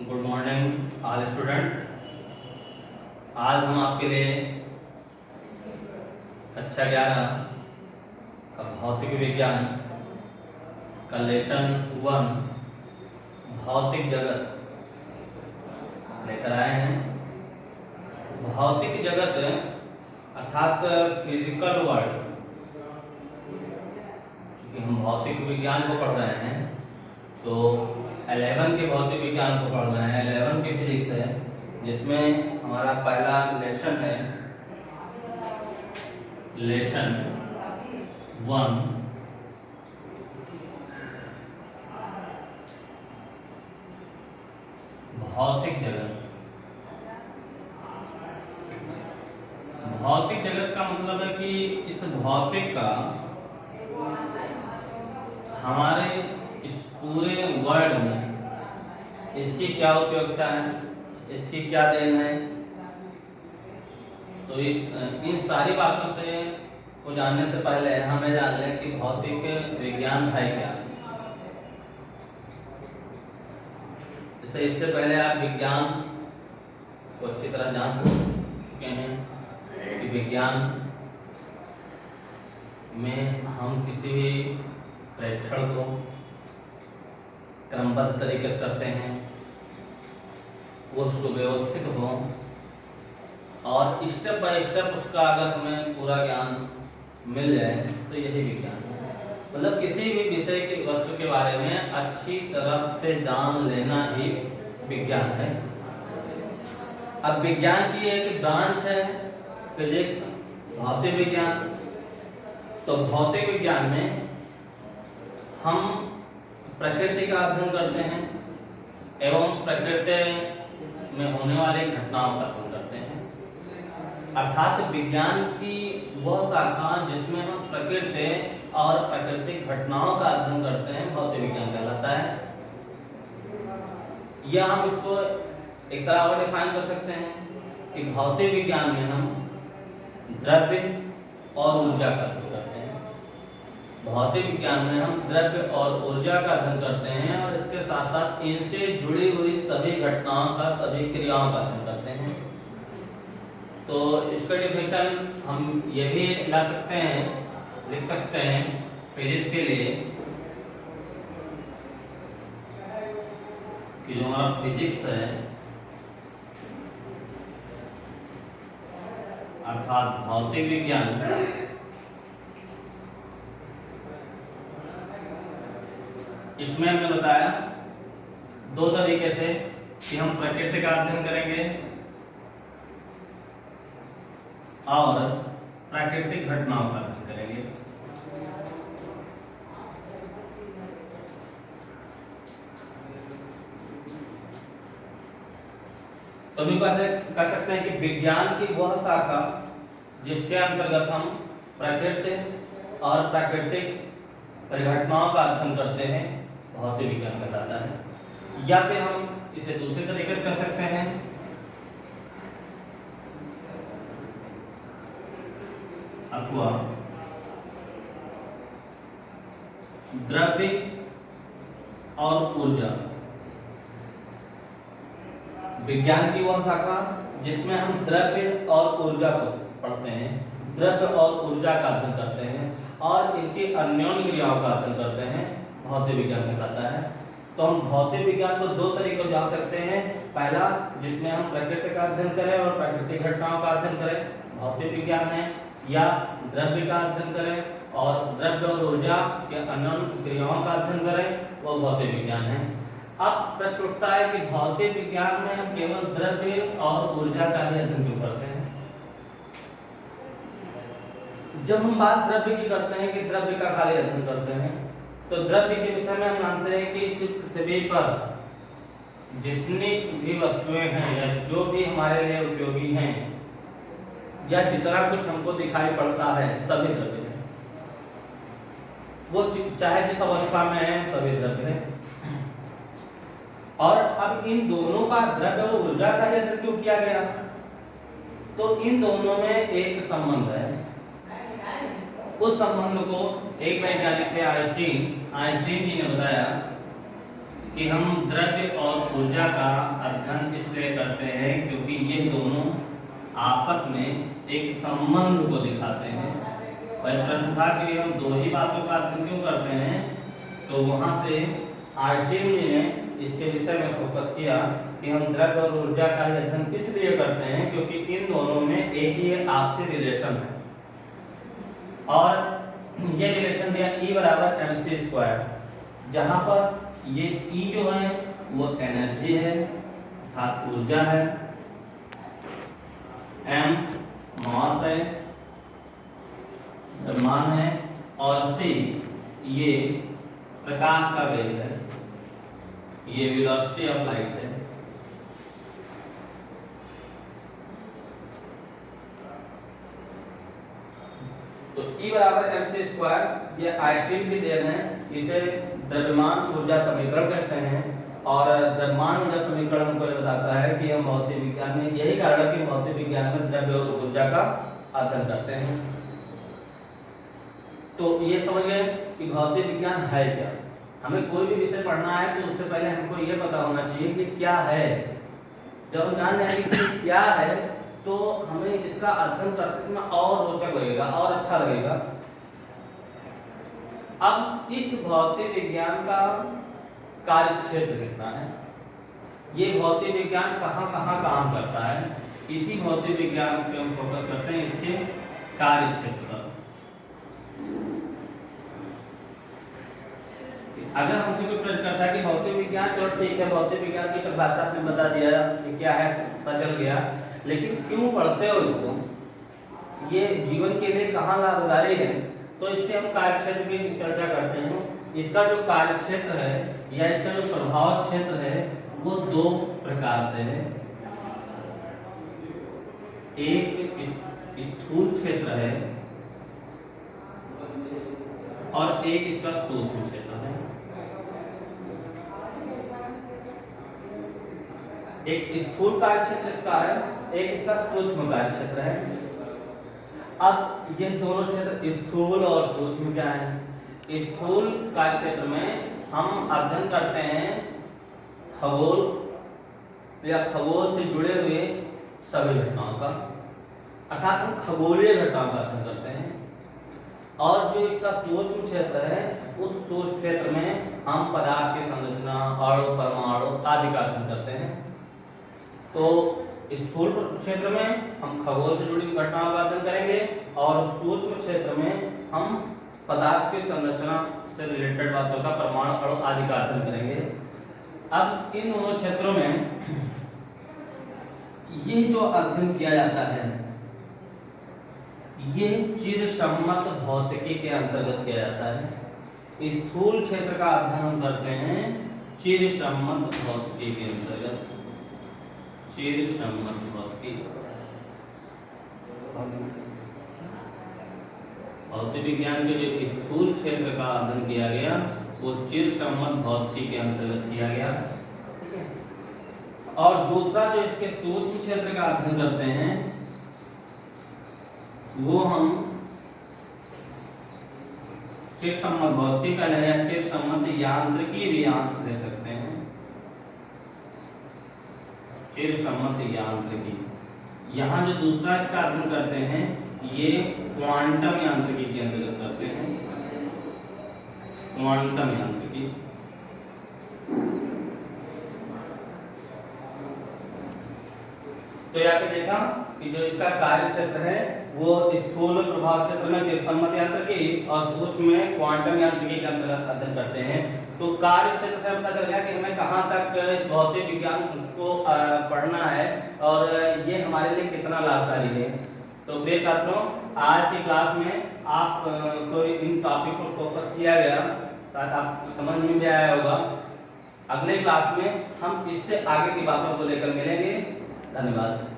Good morning all student. आज हम आपके लिए कक्षा 11 का भौतिक विज्ञान का लेसन 1 भौतिक जगत लेकर आए हैं। भौतिक जगत अर्थात फिजिकल वर्ल्ड, क्योंकि हम भौतिक विज्ञान को पढ़ रहे हैं तो 11 के भौतिक विज्ञान को पढ़ रहे हैं। 11 की फिजिक्स है, जिसमें हमारा पहला लेसन है लेसन 1 भौतिक जगत। भौतिक जगत का मतलब है कि इस भौतिक का हमारे इस पूरे वर्ल्ड में इसकी क्या उपयोगिता है, इसकी क्या देन है। तो इन सारी बातों से को जानने से पहले हमें जान लें कि भौतिक विज्ञान है क्या। इससे पहले आप विज्ञान को अच्छी तरह जान चुके हैं कि विज्ञान में हम किसी भी प्रेक्षण को क्रमबद्ध तरीके से करते हैं, वो सुव्यवस्थित हो और स्टेप बाय स्टेप उसका अगर हमें पूरा ज्ञान मिल जाए तो यही विज्ञान है। मतलब किसी भी विषय की वस्तु के बारे में अच्छी तरह से जान लेना ही विज्ञान है। अब विज्ञान की एक ब्रांच है फिजिक्स, भौतिक विज्ञान। तो भौतिक विज्ञान में हम प्रकृति का अध्ययन करते हैं एवं प्रकृति में होने वाले घटनाओं का अध्ययन करते हैं। अर्थात विज्ञान की वह शाखा जिसमें हम प्रकृति और प्राकृतिक घटनाओं का अध्ययन करते हैं भौतिक विज्ञान कहलाता है। या हम इसको एक तरह और डिफाइन कर सकते हैं कि भौतिक विज्ञान में हम द्रव्य और ऊर्जा का अध्ययन करते हैं। भौतिक विज्ञान में हम द्रव्य और ऊर्जा का अध्ययन करते हैं और इसके साथ साथ इनसे जुड़ी हुई सभी घटनाओं का, सभी क्रियाओं का अध्ययन करते हैं। तो इसका डेफिनेशन हम ये भी ला सकते हैं, लिख सकते हैं फिजिक्स के लिए कि जो हमारा फिजिक्स है अर्थात भौतिक विज्ञान इसमें हमने बताया दो तरीके से कि हम प्रकृति का अध्ययन करेंगे और प्राकृतिक घटनाओं का अध्ययन करेंगे। तो भी कह सकते हैं कि विज्ञान की वह शाखा जिसके अंतर्गत हम प्रकृति और प्राकृतिक परिघटनाओं का अध्ययन करते हैं भौतिक विज्ञान कहलाता है। या फिर हम इसे दूसरे तरीके से कर सकते हैं अथवा द्रव्य और ऊर्जा। विज्ञान की वह शाखा जिसमें हम द्रव्य और ऊर्जा को पढ़ते हैं, द्रव्य और ऊर्जा का अध्ययन करते हैं और इनकी अन्योन्य क्रियाओं का अध्ययन करते हैं भौतिक विज्ञान कहलाता है। तो हम भौतिक विज्ञान को दो तरीकों से जान सकते हैं। पहला जिसमें हम प्रकृति का अध्ययन करें और प्राकृतिक घटनाओं का अध्ययन करें भौतिक विज्ञान है, या द्रव्य का अध्ययन करें और द्रव्य और ऊर्जा के अन्योन्य क्रियाओं का अध्ययन करें, वो भौतिक विज्ञान है। अब प्रश्न उठता है कि भौतिक विज्ञान में हम केवल द्रव्य और ऊर्जा का ही अध्ययन क्यों करते हैं। जब हम बात द्रव्य की करते हैं कि द्रव्य का खाली अध्ययन करते हैं, तो द्रव्य के विषय में हम जानते हैं कि इस पृथ्वी पर जितनी भी वस्तुएं हैं या जो भी हमारे लिए उपयोगी हैं या जितना कुछ हमको दिखाई पड़ता है सभी द्रव्य है। वो चाहे जिस अवस्था में है सभी द्रव्य है। और अब इन दोनों का द्रव्य और ऊर्जा का अध्ययन क्यों किया गया, तो इन दोनों में एक संबंध है। उस संबंध को एक वैज्ञानिक थे आइंस्टीन जी ने बताया कि हम द्रव्य और ऊर्जा का अध्ययन इसलिए करते हैं क्योंकि ये दोनों आपस में एक संबंध को दिखाते हैं। वह प्रश्न था कि हम दो ही बातों का अध्ययन क्यों करते हैं, तो वहाँ से आइंस्टीन जी ने इसके विषय में फोकस किया कि हम द्रव्य और ऊर्जा का अध्ययन किस लिए करते हैं, क्योंकि इन दोनों में एक ही आपसी रिलेशन है। और ये रिलेशन दिया E बराबर mc², जहाँ पर ये E जो है वो एनर्जी है अर्थात ऊर्जा है, m मास है द्रव्यमान है, और c ये प्रकाश का वेग है, ये वेलोसिटी ऑफ लाइट है। तो E बराबर mc², ये आइंस्टीन की देन है। इसे द्रव्यमान ऊर्जा समीकरण कहते हैं। और द्रव्यमान ऊर्जा समीकरण हमको ये बताता है कि हम भौतिक विज्ञान में, यही कारण है कि भौतिक विज्ञान में द्रव्य और ऊर्जा का अध्ययन करते हैं। तो ये समझ गए कि भौतिक विज्ञान है क्या। हमें कोई भी विषय पढ़ना है तो उससे पहले हमको ये पता होना चाहिए कि क्या है। जब हम जान जाएंगे कि क्या है तो हमें इसका अध्ययन करते समय और रोचक लगेगा और अच्छा लगेगा। अब इस भौतिक विज्ञान का कार्य क्षेत्र कितना है, ये भौतिक विज्ञान कहाँ कहाँ काम करता है, इसी भौतिक विज्ञान पे हम फोकस करते हैं, इसके कार्य क्षेत्र पर। अगर हमसे कोई प्रश्न करता है कि भौतिक विज्ञान, चलो ठीक है, भौतिक विज्ञान की परिभाषा आपने बता दिया कि क्या है, पता चल गया, लेकिन क्यों पढ़ते हो इसको, ये जीवन के लिए कहाँ लाभकारी है, तो इसके हम कार्यक्षेत्र की चर्चा करते हैं। इसका जो कार्यक्षेत्र है या इसका जो प्रभाव क्षेत्र है वो दो प्रकार से है। एक स्थूल क्षेत्र है और एक इसका सूक्ष्म क्षेत्र है। एक स्थूल कार्यक्षेत्र इसका है, एक इसका सूक्ष्म कार्यक्षेत्र है। अब ये दोनों क्षेत्र स्थूल और सूक्ष्म क्या है? स्थूल कार्यक्षेत्र में हम अध्ययन करते हैं खगोल या खगोल से जुड़े हुए सभी घटनाओं का, अर्थात हम खगोलीय घटनाओं का अध्ययन करते हैं। और जो इसका सूक्ष्म क्षेत्र है, उस सूक्ष्म क्षेत्र में हम पदार्थ की संरचना, अणु, परमाणु आदि का अध्ययन करते हैं। तो स्थूल क्षेत्र में हम खगोल से जुड़ी घटनाओं का अध्ययन करेंगे और सूक्ष्म क्षेत्र में हम पदार्थ की संरचना से रिलेटेड बातों का, परमाणु, अणु आदि का अध्ययन करेंगे। अब इन दोनों क्षेत्रों में ये जो अध्ययन किया जाता है ये चिरसम्मत भौतिकी के अंतर्गत किया जाता है। स्थूल क्षेत्र का अध्ययन हम करते हैं चिरसम्मत भौतिकी के अंतर्गत, चिरसम्मत भौतिकी। भौतिक विज्ञान के जो स्थूल क्षेत्र का अध्ययन किया गया वो चिरसम्मत भौतिकी के अंतर्गत किया गया। और दूसरा जो इसके सूक्ष्म क्षेत्र का अध्ययन करते हैं वो हम चिरसम्मत भौतिकी का या चिरसम्मत यांत्रिकी भी यहाँ ले सकते हैं। चिरसम्मत यांत्रिकी, यहाँ जो दूसरा इसका अध्ययन करते हैं ये क्वांटम यांत्रिकी के अंतर्गत करते हैं। क्वांटम यांत्रिकी, तो यहाँ पे देखा कि जो इसका कार्य क्षेत्र है वो स्थूल प्रभाव क्षेत्र में चिरसम्मत यांत्रिकी और सूक्ष्म में क्वांटम यांत्रिकी के अंतर्गत अध्ययन करते हैं। तो कार्य क्षेत्र से पता चल गया कि हमें कहाँ तक इस भौतिक विज्ञान को पढ़ना है और ये हमारे लिए कितना लाभकारी है। तो प्रिय छात्रों, आज की क्लास में आप को इन टॉपिक को फोकस किया गया, शायद आपको समझ में भी आया होगा। अगले क्लास में हम इससे आगे की बातों को लेकर मिलेंगे। धन्यवाद।